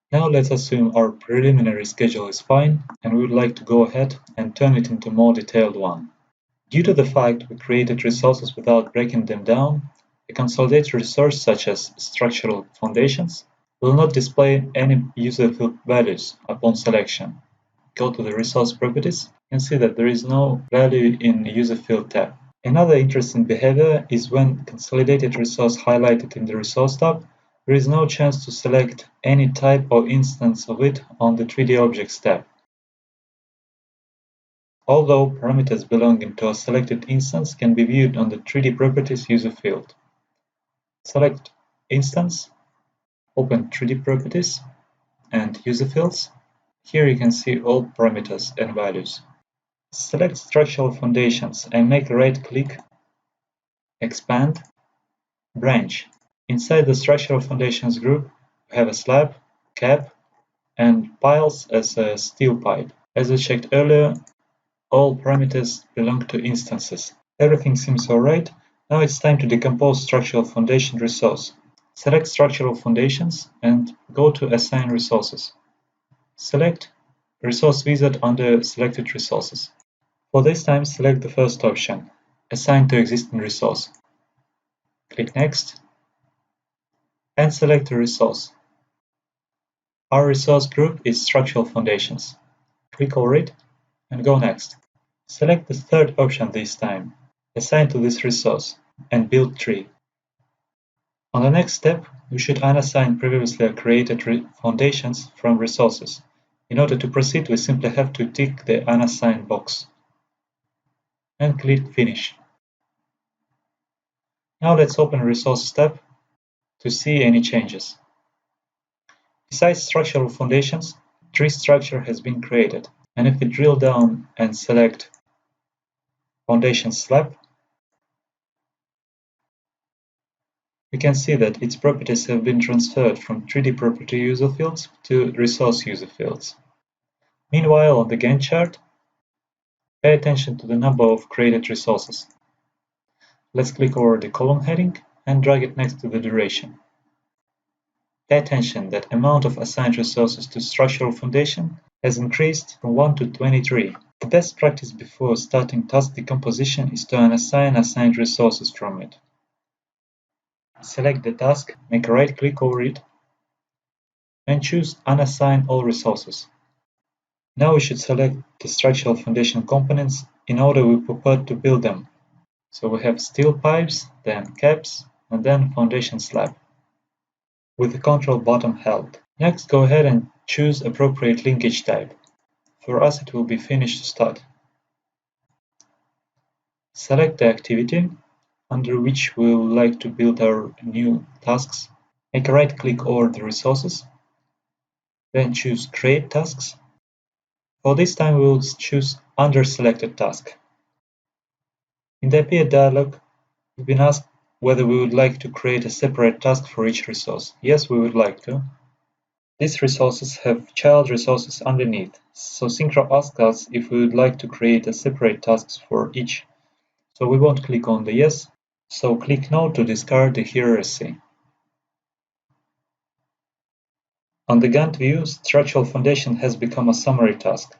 Now let's assume our preliminary schedule is fine and we would like to go ahead and turn it into a more detailed one. Due to the fact we created resources without breaking them down, a consolidated resource such as structural foundations will not display any user field values upon selection. Go to the resource properties and see that there is no value in user field tab. Another interesting behavior is when consolidated resource highlighted in the resource tab, there is no chance to select any type or instance of it on the 3D Objects tab. Although parameters belonging to a selected instance can be viewed on the 3D Properties user field. Select Instance, open 3D Properties and User Fields. Here you can see all parameters and values. Select Structural Foundations and make a right-click, Expand, Branch. Inside the Structural Foundations group, we have a slab, cap, and piles as a steel pipe. As we checked earlier, all parameters belong to instances. Everything seems alright. Now it's time to decompose Structural Foundation resource. Select Structural Foundations and go to Assign Resources. Select Resource Wizard under Selected Resources. For this time, select the first option, Assign to Existing Resource. Click Next and select a resource. Our resource group is Structural Foundations. Click over it and go Next. Select the third option this time, Assign to this resource, and build tree. On the next step, we should unassign previously created foundations from resources. In order to proceed, we simply have to tick the Unassign box and click Finish. Now let's open Resources tab to see any changes. Besides structural foundations, tree structure has been created, and if we drill down and select Foundation Slab, we can see that its properties have been transferred from 3D Property user fields to Resource user fields. Meanwhile, on the Gantt chart, pay attention to the number of created resources. Let's click over the column heading and drag it next to the duration. Pay attention that amount of assigned resources to structural foundation has increased from 1 to 23. The best practice before starting task decomposition is to unassign assigned resources from it. Select the task, make a right-click over it, and choose Unassign all resources. Now we should select the structural foundation components in order we prefer to build them. So we have steel pipes, then caps, and then foundation slab, with the control button held. Next, go ahead and choose appropriate linkage type. For us, it will be Finish to Start. Select the activity under which we would like to build our new tasks. Make a right-click over the resources, then choose Create Tasks. For this time, we will choose Under Selected Task. In the Appear dialog, we've been asked whether we would like to create a separate task for each resource. Yes, we would like to. These resources have child resources underneath, so Synchro asks us if we would like to create a separate tasks for each. So we won't click on the Yes, so click No to discard the hierarchy. On the Gantt view, structural foundation has become a summary task,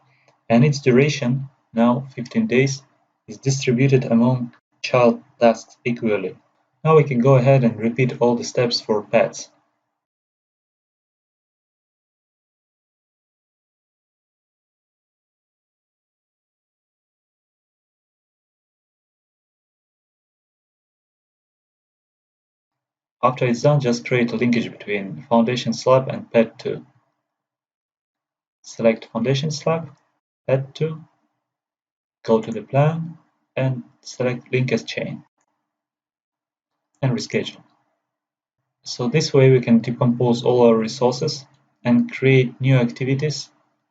and its duration, now 15 days, is distributed among child tasks equally. Now we can go ahead and repeat all the steps for pets. After it's done, just create a linkage between foundation slab and pet 2. Select foundation slab, pet 2, go to the plan, and select link as chain, and reschedule. So this way we can decompose all our resources and create new activities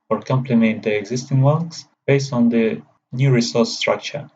or complement the existing ones based on the new resource structure.